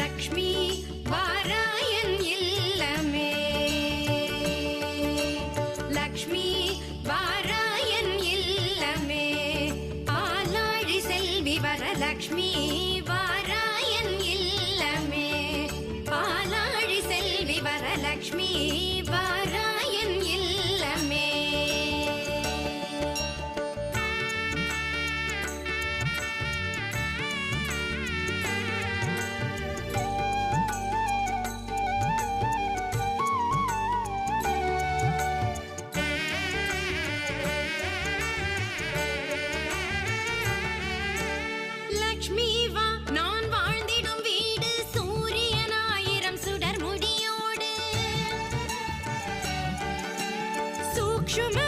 லக்ஷ்மி வாராயன் இல்லமே லக்ஷ்மி வாராயன் இல்லமே பாலாழி செல்வி வரலக்ஷ்மி வாராயன் இல்லமே பாலாழி செல்வி வரலக்ஷ்மி வாராயன் இல்லமே லக்ஷ்மி வா நான் வாழ்ந்திடும் வீடு சூரியன் 1000 சுடர் முடியோடு சூக்ஷ்ம